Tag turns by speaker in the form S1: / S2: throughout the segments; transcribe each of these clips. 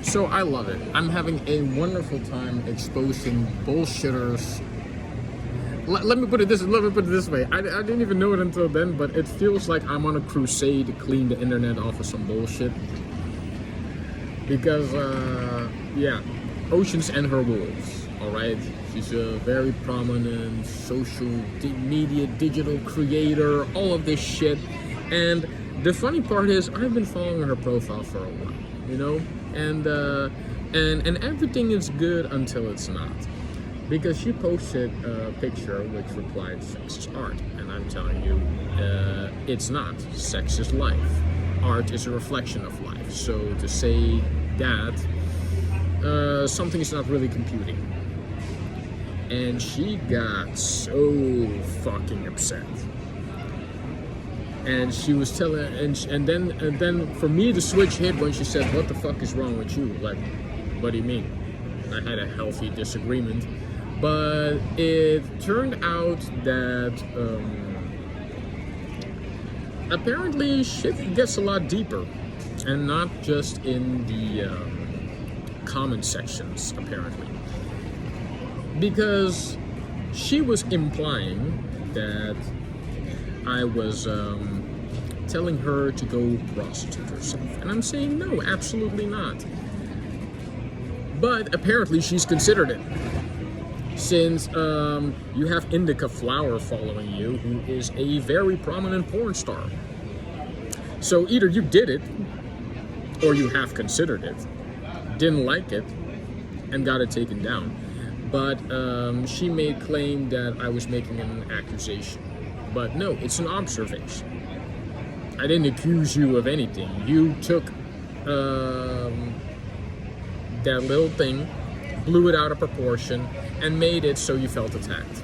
S1: So I love it. I'm having a wonderful time exposing bullshitters. Let me put it this way. I didn't even know it until then, but it feels like I'm on a crusade to clean the internet off of some bullshit. Because, yeah, Oceans and her wolves, alright? She's a very prominent social media digital creator, all of this shit. And the funny part is, I've been following her profile for a while, you know? And everything is good until it's not. Because she posted a picture which replied, sex is art. And I'm telling you, it's not. Sex is life. Art is a reflection of life. So to say that, something is not really computing. And she got so fucking upset. And she was telling, and then for me the switch hit when she said, "What the fuck is wrong with you?" Like, what do you mean? And I had a healthy disagreement, but it turned out that apparently shit gets a lot deeper, and not just in the comment sections, apparently, because she was implying that I was telling her to go prostitute herself. And I'm saying, no, absolutely not. But apparently she's considered it. Since you have Indica Flower following you, who is a very prominent porn star. So either you did it, or you have considered it, didn't like it, and got it taken down. But she made claim that I was making an accusation. But no, it's an observation. I didn't accuse you of anything. You took that little thing, blew it out of proportion, and made it so you felt attacked.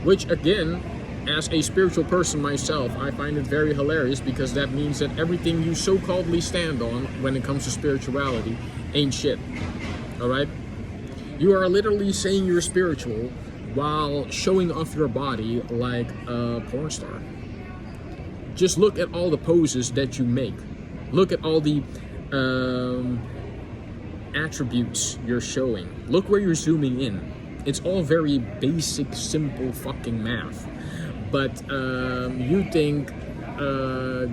S1: Which, again, as a spiritual person myself, I find it very hilarious, because that means that everything you so-calledly stand on when it comes to spirituality ain't shit. Alright? You are literally saying you're spiritual while showing off your body like a porn star. Just look at all the poses that you make. Look at all the attributes you're showing. Look where you're zooming in. It's all very basic, simple fucking math. But you think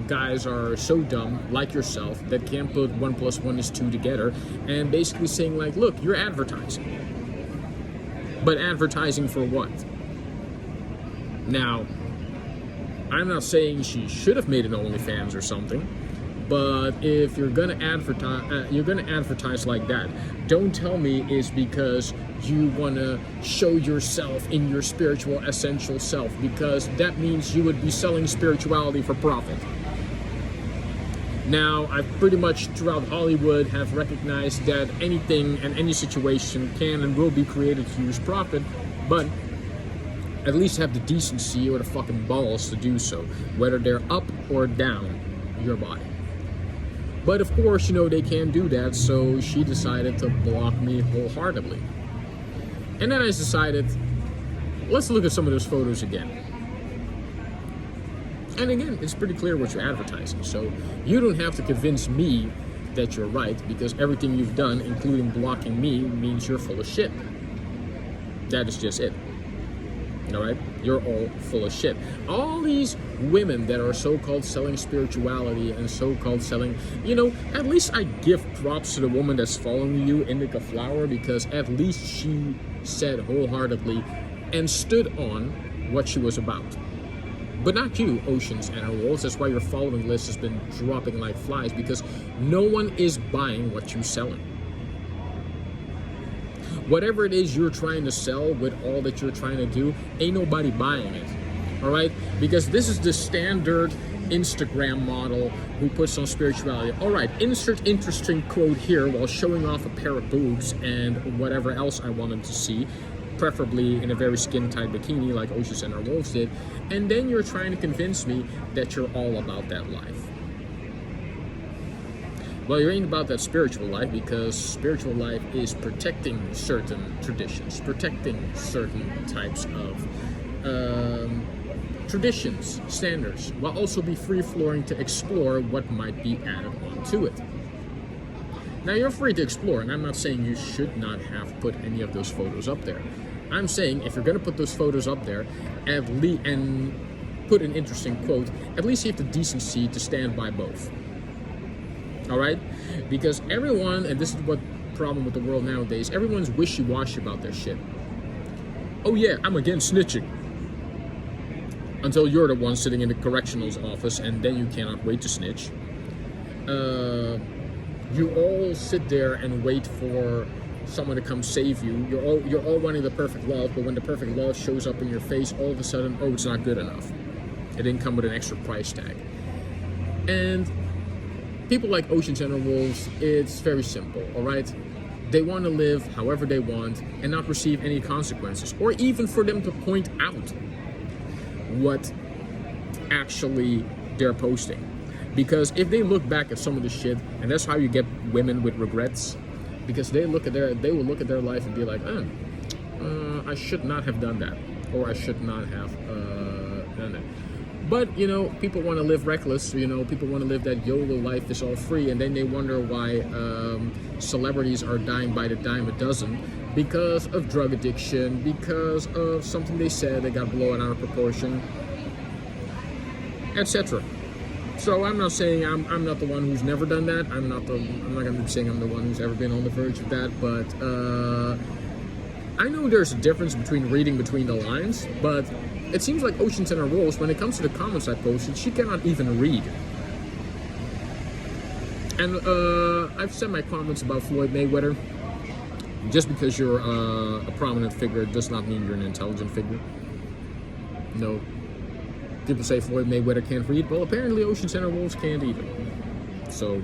S1: guys are so dumb, like yourself, that can't put 1 + 1 is 2 together, and basically saying like, look, you're advertising. But advertising for what? Now, I'm not saying she should have made an OnlyFans or something, but if you're gonna advertise like that, don't tell me it's because you wanna show yourself in your spiritual essential self, because that means you would be selling spirituality for profit. Now, I've pretty much throughout Hollywood have recognized that anything and any situation can and will be created to use profit, but at least have the decency or the fucking balls to do so, whether they're up or down your body. But of course, you know, they can't do that, so she decided to block me wholeheartedly. And then I decided, let's look at some of those photos again. And again, it's pretty clear what you're advertising, so you don't have to convince me that you're right, because everything you've done, including blocking me, means you're full of shit. That is just it. Alright? You're all full of shit. All these women that are so-called selling spirituality and so-called selling, you know, at least I give props to the woman that's following you, Indica Flower, because at least she said wholeheartedly and stood on what she was about. But not you, Oceans and her wolves. That's why your following list has been dropping like flies, because no one is buying what you're selling. Whatever it is you're trying to sell with all that you're trying to do, ain't nobody buying it. Alright? Because this is the standard Instagram model who puts on spirituality. Alright, insert interesting quote here while showing off a pair of boobs and whatever else I wanted to see, preferably in a very skin-tight bikini like Oceans and her wolves did, and then you're trying to convince me that you're all about that life. Well, you ain't about that spiritual life, because spiritual life is protecting certain traditions, protecting certain types of traditions, standards, while also be free-flowing to explore what might be added onto it. Now you're free to explore, and I'm not saying you should not have put any of those photos up there. I'm saying if you're going to put those photos up there, and put an interesting quote, at least you have the decency to stand by both. All right? Because everyone, and this is what problem with the world nowadays, everyone's wishy-washy about their shit. Oh yeah, I'm against snitching. Until you're the one sitting in the correctional's office, and then you cannot wait to snitch. You all sit there and wait for someone to come save you. You're all wanting the perfect love, but when the perfect love shows up in your face, all of a sudden, oh, it's not good enough. It didn't come with an extra price tag. And people like Ocean Center Wolves, it's very simple, all right? They want to live however they want and not receive any consequences, or even for them to point out what actually they're posting. Because if they look back at some of the shit, and that's how you get women with regrets, because they will look at their life and be like, I should not have done that, or I should not have done it. But, you know, people want to live reckless, you know, people want to live that YOLO life is all free, and then they wonder why celebrities are dying by the dime a dozen because of drug addiction, because of something they said that got blown out of proportion, etc. So I'm not saying I'm not the one who's never done that. I'm not going to be saying I'm the one who's ever been on the verge of that, but I know there's a difference between reading between the lines, but it seems like Ocean Center Wolves, when it comes to the comments I posted, she cannot even read. And I've said my comments about Floyd Mayweather. Just because you're a prominent figure does not mean you're an intelligent figure. No. People say Floyd Mayweather can't read. Well, apparently Ocean Center Wolves can't either. So,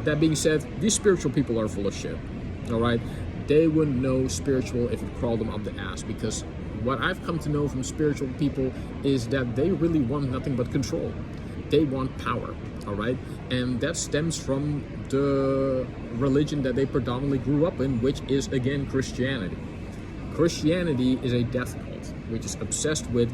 S1: that being said, these spiritual people are full of shit. Alright? They wouldn't know spiritual if it crawled them up the ass, because what I've come to know from spiritual people is that they really want nothing but control. They want power, all right? And that stems from the religion that they predominantly grew up in, which is, again, Christianity. Christianity is a death cult, which is obsessed with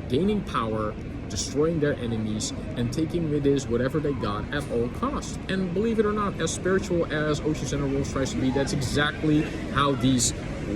S1: gaining power, destroying their enemies, and taking with this whatever they got at all costs. And believe it or not, as spiritual as Ocean Center Wolves tries to be, that's exactly how these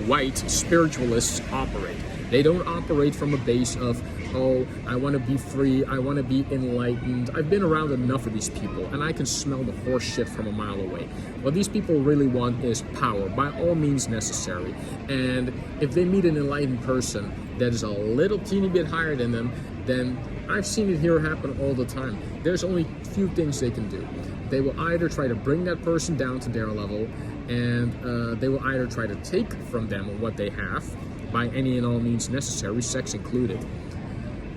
S1: white spiritualists operate. They don't operate from a base of, oh, I want to be free, I want to be enlightened. I've been around enough of these people, and I can smell the horse shit from a mile away. What these people really want is power, by all means necessary. And if they meet an enlightened person that is a little teeny bit higher than them, then I've seen it here happen all the time. There's only few things they can do. They will either try to bring that person down to their level, and they will either try to take from them what they have, by any and all means necessary, sex included,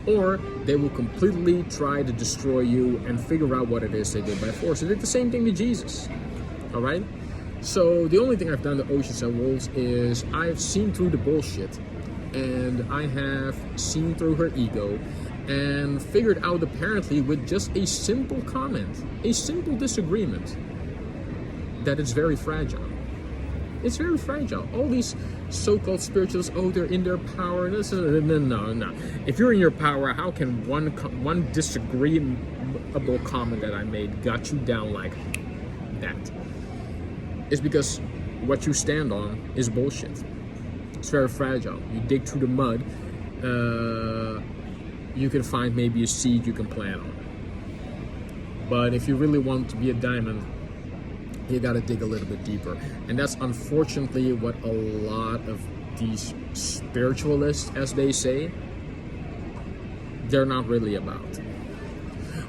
S1: or they will completely try to destroy you and figure out what it is they did by force. They did the same thing to Jesus, all right? So the only thing I've done to Ocean Center Wolves is I've seen through the bullshit, and I have seen through her ego, and figured out apparently with just a simple comment, a simple disagreement, that it's very fragile. It's very fragile. All these so-called spiritualists, oh, they're in their power. No. If you're in your power, how can one disagreeable comment that I made got you down like that? It's because what you stand on is bullshit. It's very fragile. You dig through the mud, you can find maybe a seed you can plant on. But if you really want to be a diamond, you gotta dig a little bit deeper. And that's unfortunately what a lot of these spiritualists, as they say, they're not really about.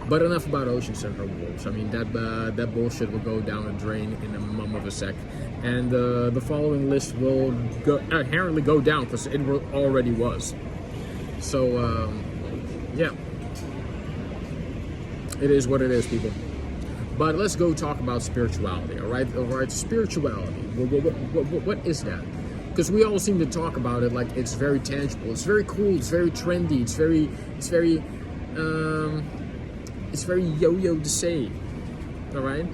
S1: But enough about Ocean Center Wolves. I mean, that bullshit will go down the drain in a mum of a sec. And the following list will inherently go down, because it already was. So, yeah. It is what it is, people. But let's go talk about spirituality, all right? All right, spirituality. What is that? Because we all seem to talk about it like it's very tangible. It's very cool. It's very trendy. It's very yo-yo to say, all right?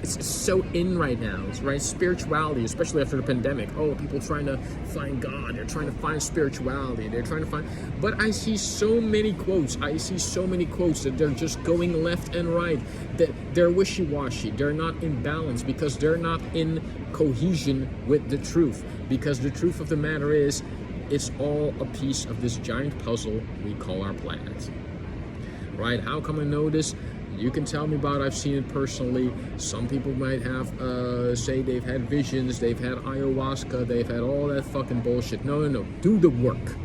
S1: it's so in right now, right? Spirituality, especially after the pandemic. Oh, people trying to find God. They're trying to find spirituality. They're trying to find. But I see so many quotes. That they're just going left and right. That they're wishy-washy. They're not in balance because they're not in cohesion with the truth. Because the truth of the matter is, it's all a piece of this giant puzzle we call our planet. Right? How come I know this? You can tell me about it. I've seen it personally. Some people might have say they've had visions, they've had ayahuasca, they've had all that fucking bullshit. No. Do the work.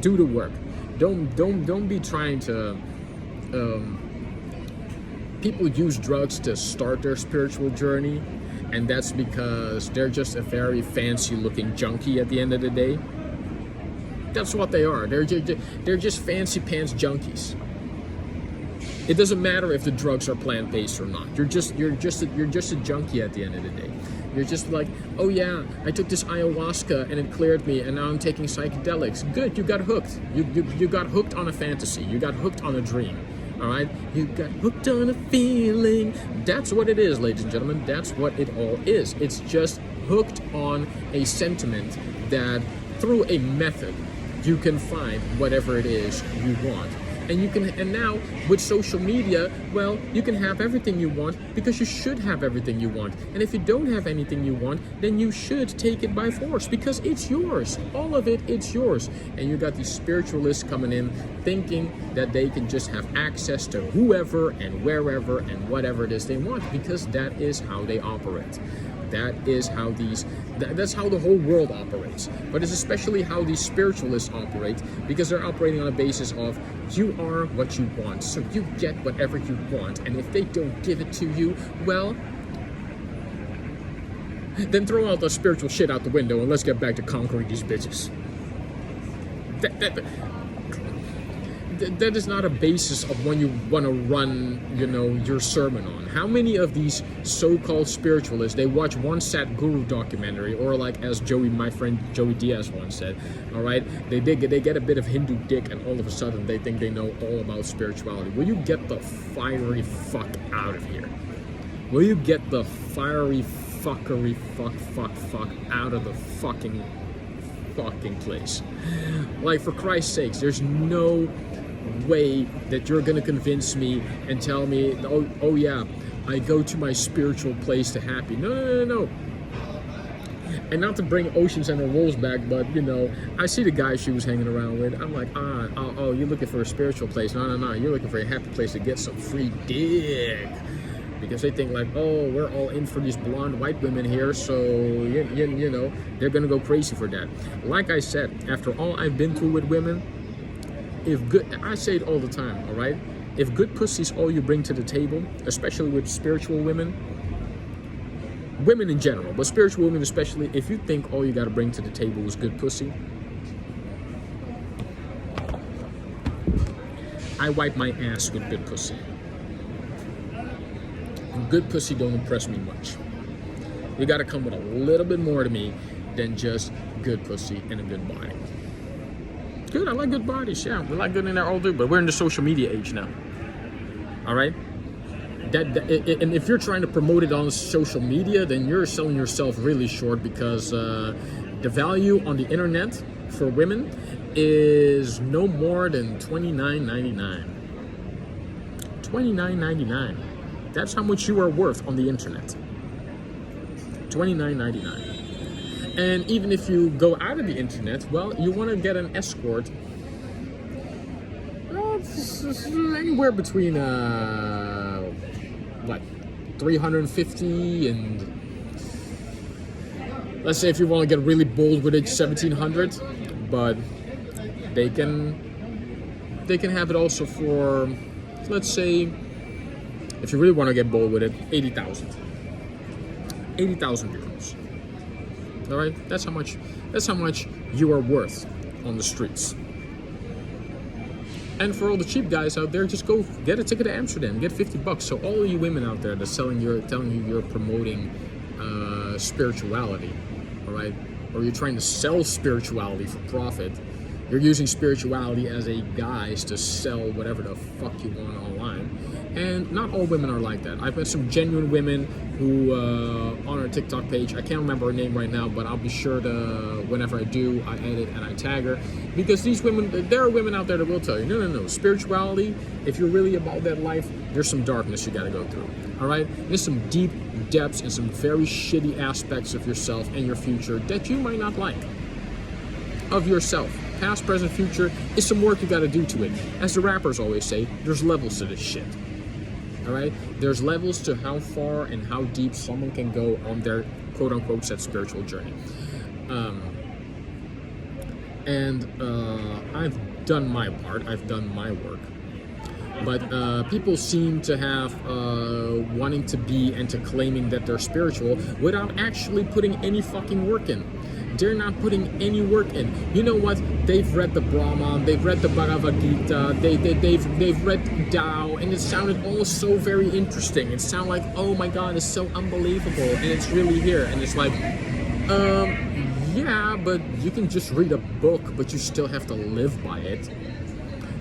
S1: Do the work. Don't be trying to. People use drugs to start their spiritual journey, and that's because they're just a very fancy-looking junkie at the end of the day. That's what they are. They're just fancy pants junkies. It doesn't matter if the drugs are plant-based or not. You're just a junkie at the end of the day. You're just like, oh yeah, I took this ayahuasca and it cleared me, and now I'm taking psychedelics. Good, you got hooked. You got hooked on a fantasy. You got hooked on a dream. All right, you got hooked on a feeling. That's what it is, ladies and gentlemen. That's what it all is. It's just hooked on a sentiment that through a method you can find whatever it is you want. And now with social media, well, you can have everything you want because you should have everything you want. And if you don't have anything you want, then you should take it by force because it's yours. All of it, it's yours. And you got these spiritualists coming in thinking that they can just have access to whoever and wherever and whatever it is they want because that is how they operate. That is how that's how the whole world operates. But it's especially how these spiritualists operate because they're operating on a basis of you are what you want. So you get whatever you want. And if they don't give it to you, well, then throw all the spiritual shit out the window and let's get back to conquering these bitches. That is not a basis of when you want to run, your sermon on. How many of these so-called spiritualists, they watch one Sadhguru documentary, or like as my friend Joey Diaz once said, all right, they get a bit of Hindu dick and all of a sudden they think they know all about spirituality. Will you get the fiery fuck out of here? Will you get the fiery fuckery fuck out of the fucking place? Like, for Christ's sakes, there's no way that you're going to convince me and tell me, oh yeah, I go to my spiritual place to happy. No. And not to bring Oceans and the Wolves back, but I see the guy she was hanging around with. I'm like, oh, you're looking for a spiritual place. No, you're looking for a happy place to get some free dick. Because they think like, oh, we're all in for these blonde white women here, so they're gonna go crazy for that. Like I said, after all I've been through with women, I say it all the time, all right? If good pussy's all you bring to the table, especially with spiritual women in general, but spiritual women especially, if you think all you gotta bring to the table is good pussy, I wipe my ass with good pussy. Good pussy don't impress me much. You gotta come with a little bit more to me than just good pussy and a good body. Good, I like good bodies, yeah. We like good in there all day, but we're in the social media age now. All right? And if you're trying to promote it on social media, then you're selling yourself really short because the value on the internet for women is no more than $29.99. $29.99. That's how much you are worth on the internet. $29.99. And even if you go out of the internet, well, you want to get an escort. Well, it's anywhere between what, 350 and let's say if you want to get really bold with it, 1,700. But they can have it also for, let's say, if you really want to get bold with it, 80,000 euros. All right, that's how much you are worth on the streets. And for all the cheap guys out there, just go get a ticket to Amsterdam, get $50. So all of you women out there that's telling you you're promoting spirituality, all right, or you're trying to sell spirituality for profit, You're using spirituality as a guise to sell whatever the fuck you want online. And not all women are like that. I've met some genuine women who, on our TikTok page, I can't remember her name right now, but I'll be sure to, whenever I do, I edit and I tag her. Because these women, there are women out there that will tell you, no, spirituality, if you're really about that life, there's some darkness you gotta go through, all right? There's some deep depths and some very shitty aspects of yourself and your future that you might not like. Of yourself. Past, present, future is some work you gotta do to it. As the rappers always say, there's levels to this shit. All right, there's levels to how far and how deep someone can go on their quote-unquote set spiritual journey. I've done my part. I've done my work. But people seem to have wanting to be and to claiming that they're spiritual without actually putting any fucking work in. They're not putting any work in. You know what? They've read the Brahman, they've read the Bhagavad Gita, they've read Tao, and it sounded all so very interesting. It sounded like, oh my God, it's so unbelievable, and it's really here. And it's like, yeah, but you can just read a book, but you still have to live by it.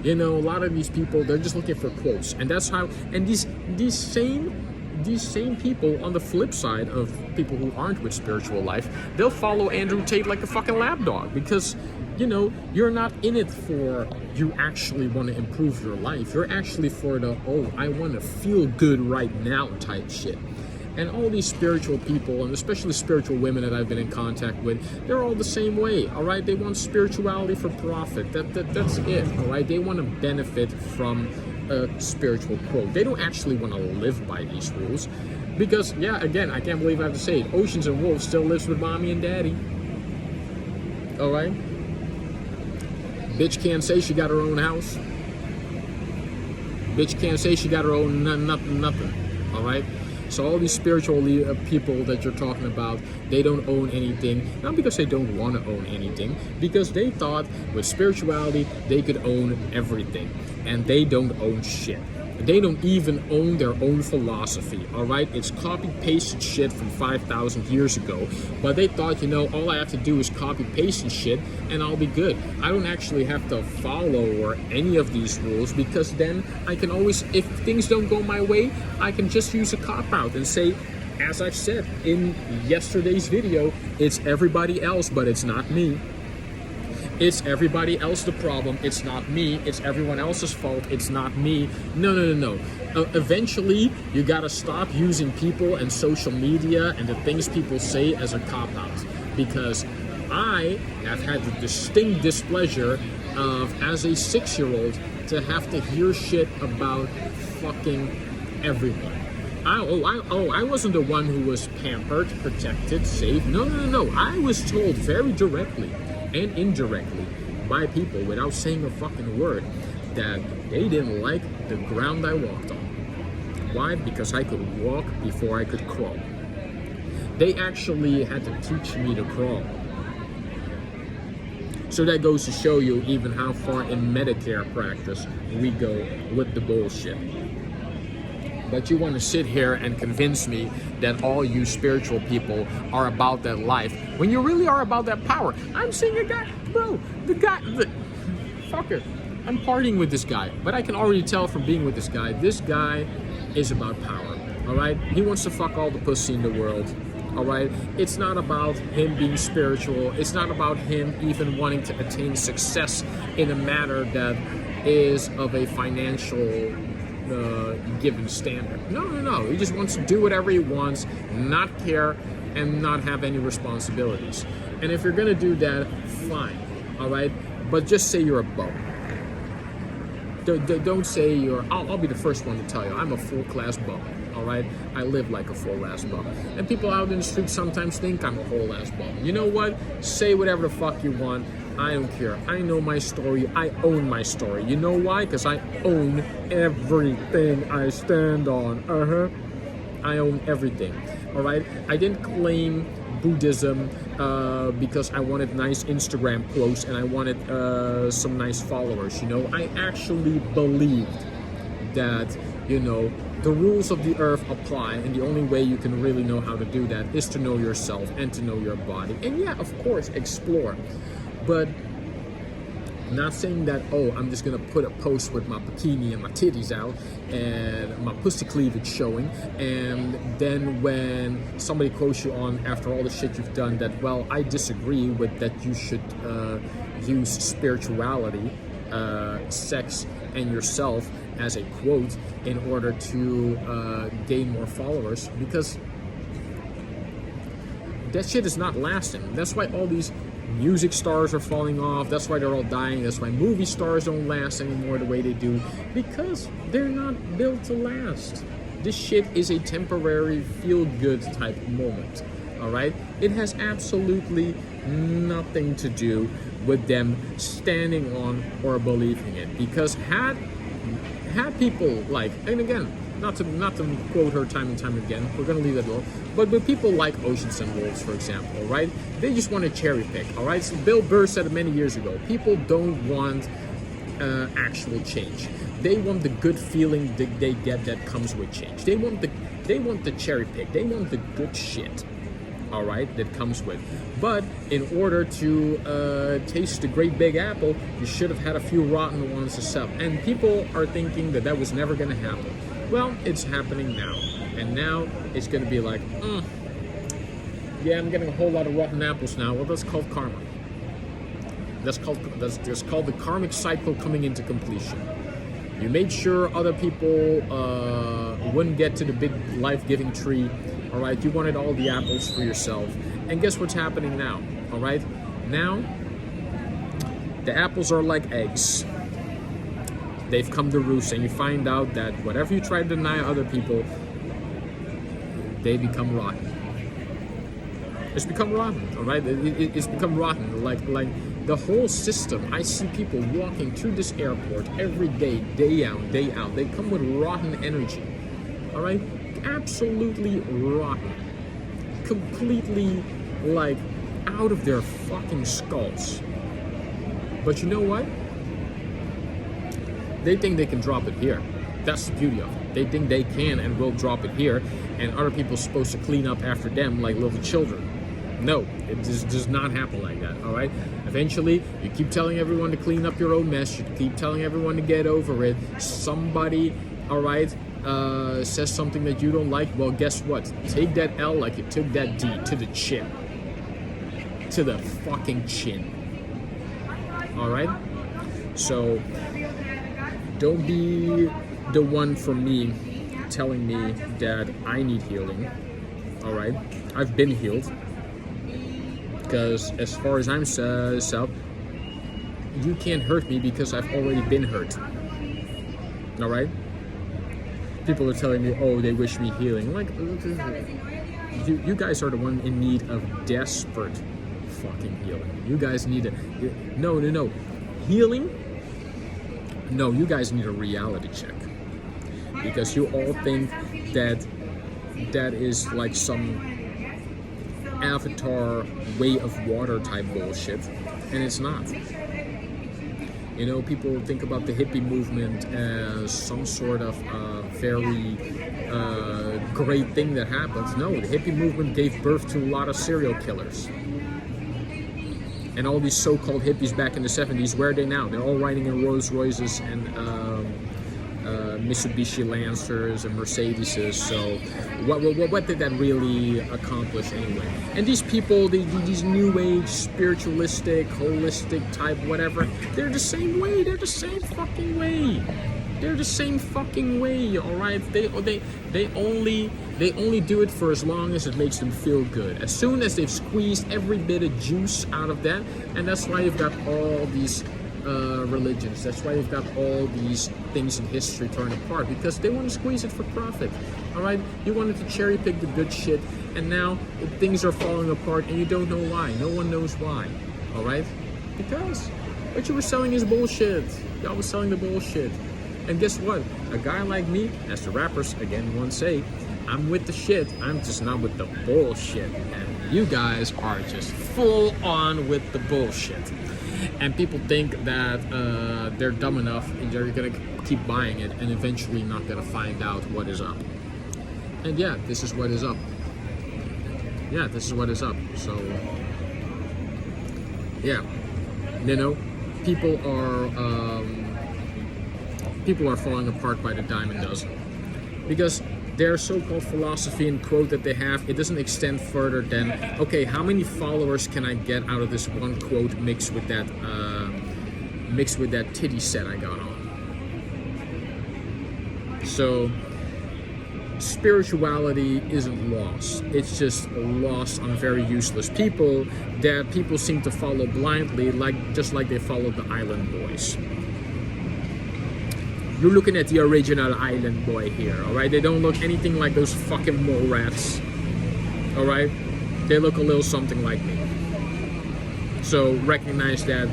S1: You know, a lot of these people, they're just looking for quotes, and that's how. And these same people, on the flip side of people who aren't with spiritual life, they'll follow Andrew Tate like a fucking lapdog because, you know, you're not in it for you actually want to improve your life. You're actually for the, oh, I want to feel good right now type shit. And all these spiritual people, and especially spiritual women that I've been in contact with, they're all the same way, all right? They want spirituality for profit. That's it, all right? They want to benefit from a spiritual quote. They don't actually want to live by these rules. Because, yeah, again, I can't believe I have to say it, Oceans and Wolf still lives with mommy and daddy. All right? Bitch can't say she got her own house. Bitch can't say she got her own nothing. All right? So all these spiritual people that you're talking about, they don't own anything. Not because they don't want to own anything, because they thought with spirituality they could own everything. And they don't own shit. They don't even own their own philosophy, all right? It's copy-pasted shit from 5,000 years ago. But they thought, you know, all I have to do is copy-paste and shit, and I'll be good. I don't actually have to follow or any of these rules, because then I can always, if things don't go my way, I can just use a cop-out and say, as I've said in yesterday's video, it's everybody else, but it's not me. It's everybody else the problem, it's not me. It's everyone else's fault, it's not me. No. Eventually, you gotta stop using people and social media and the things people say as a cop-out. Because I have had the distinct displeasure of, as a 6-year-old, to have to hear shit about fucking everyone. I wasn't the one who was pampered, protected, safe. No. I was told very directly and indirectly by people without saying a fucking word that they didn't like the ground I walked on. Why? Because I could walk before I could crawl. They actually had to teach me to crawl. So that goes to show you even how far in Medicare practice we go with the bullshit. But you want to sit here and convince me that all you spiritual people are about that life when you really are about that power. I'm seeing a guy, bro, fucker. I'm partying with this guy, but I can already tell from being with this guy is about power, all right? He wants to fuck all the pussy in the world, all right? It's not about him being spiritual. It's not about him even wanting to attain success in a matter that is of a financial given standard. No. He just wants to do whatever he wants, not care, and not have any responsibilities. And if you're gonna do that, fine, all right? But just say you're a bum. Don't say you're. I'll be the first one to tell you, I'm a full-class bum, all right? I live like a full-ass bum. And people out in the street sometimes think I'm a whole-ass bum. You know what? Say whatever the fuck you want. I don't care. I know my story. I own my story. You know why? Because I own everything I stand on. I own everything. All right? I didn't claim Buddhism because I wanted nice Instagram posts and I wanted some nice followers. You know, I actually believed that, you know, the rules of the earth apply, and the only way you can really know how to do that is to know yourself and to know your body. And yeah, of course, explore. But Not saying that, oh, I'm just gonna put a post with my bikini and my titties out and my pussy cleavage showing, and then when somebody quotes you on after all the shit you've done that, well, I disagree with that, you should use spirituality, sex, and yourself as a quote in order to gain more followers, because that shit is not lasting. That's why all these music stars are falling off. That's why they're all dying. That's why movie stars don't last anymore the way they do, because they're not built to last. This shit is a temporary feel-good type moment, all right? It has absolutely nothing to do with them standing on or believing it, because had people like, and again, not to quote her time and time again, we're gonna leave that alone, but with people like Oceans and Wolves, for example, right? They just want to cherry pick, all right? So Bill Burr said it many years ago, people don't want actual change. They want the good feeling that they get that comes with change. They want the cherry pick. They want the good shit, all right, that comes with. But in order to taste the great big apple, you should have had a few rotten ones to sell. And people are thinking that was never going to happen. Well, it's happening now. And now it's going to be like, yeah, I'm getting a whole lot of rotten apples now. Well, that's called karma. That's called the karmic cycle coming into completion. You made sure other people wouldn't get to the big life-giving tree. All right, you wanted all the apples for yourself. And guess what's happening now? All right, now the apples are like eggs. They've come to roost, and you find out that whatever you try to deny other people, they become rotten. It's become rotten, all right? It's become rotten. Like the whole system. I see people walking through this airport every day, day out, day out. They come with rotten energy, all right? Absolutely rotten. Completely, like, out of their fucking skulls. But you know what? They think they can drop it here. That's the beauty of it. They think they can and will drop it here, and other people are supposed to clean up after them like little children. No, it just does not happen like that, all right? Eventually, you keep telling everyone to clean up your own mess. You keep telling everyone to get over it. Somebody, all right, says something that you don't like. Well, guess what? Take that L like you took that D to the chin. To the fucking chin. All right? So, don't be the one from me telling me that I need healing. All right? I've been healed. Because as far as I'm concerned, you can't hurt me because I've already been hurt. All right? People are telling me, oh, they wish me healing. Like, you guys are the one in need of desperate fucking healing. You guys need a... No. Healing? No, you guys need a reality check. Because you all think that is like some Avatar way of water type bullshit, and it's not. You know, people think about the hippie movement as some sort of very great thing that happens. No, the hippie movement gave birth to a lot of serial killers. And all these so-called hippies back in the 70s, where are they now? They're all riding in Rolls Royces and Mitsubishi Lancers and Mercedeses. So what did that really accomplish anyway? And these people, these new age, spiritualistic, holistic type, whatever, they're the same way. They're the same fucking way. They're the same fucking way, all right? They only do it for as long as it makes them feel good. As soon as they've squeezed every bit of juice out of that, and that's why you've got all these religions. That's why you've got all these things in history torn apart, because they want to squeeze it for profit. All right, you wanted to cherry pick the good shit, and now things are falling apart, and you don't know why. No one knows why. All right, because what you were selling is bullshit. Y'all was selling the bullshit. And guess what? A guy like me, as the rappers again once say, I'm with the shit. I'm just not with the bullshit. And you guys are just full on with the bullshit. And people think that they're dumb enough and they're gonna keep buying it and eventually not gonna find out what is up. And yeah, this is what is up. Yeah, this is what is up. So yeah, you know, people are falling apart by the dime a dozen, because their so-called philosophy and quote that they have, it doesn't extend further than, okay, how many followers can I get out of this one quote mixed with that titty set I got on. So spirituality isn't lost. It's just lost on very useless people that people seem to follow blindly, just like they followed the Island Boys. You're looking at the original Island Boy here, alright? They don't look anything like those fucking mole rats, alright? They look a little something like me. So recognize that,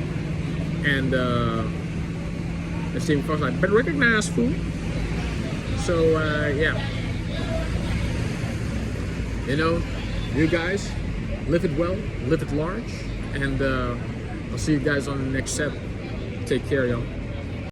S1: and the same course like, but recognize, fool. So yeah. You know, you guys, live it well, live it large, and I'll see you guys on the next set. Take care, y'all.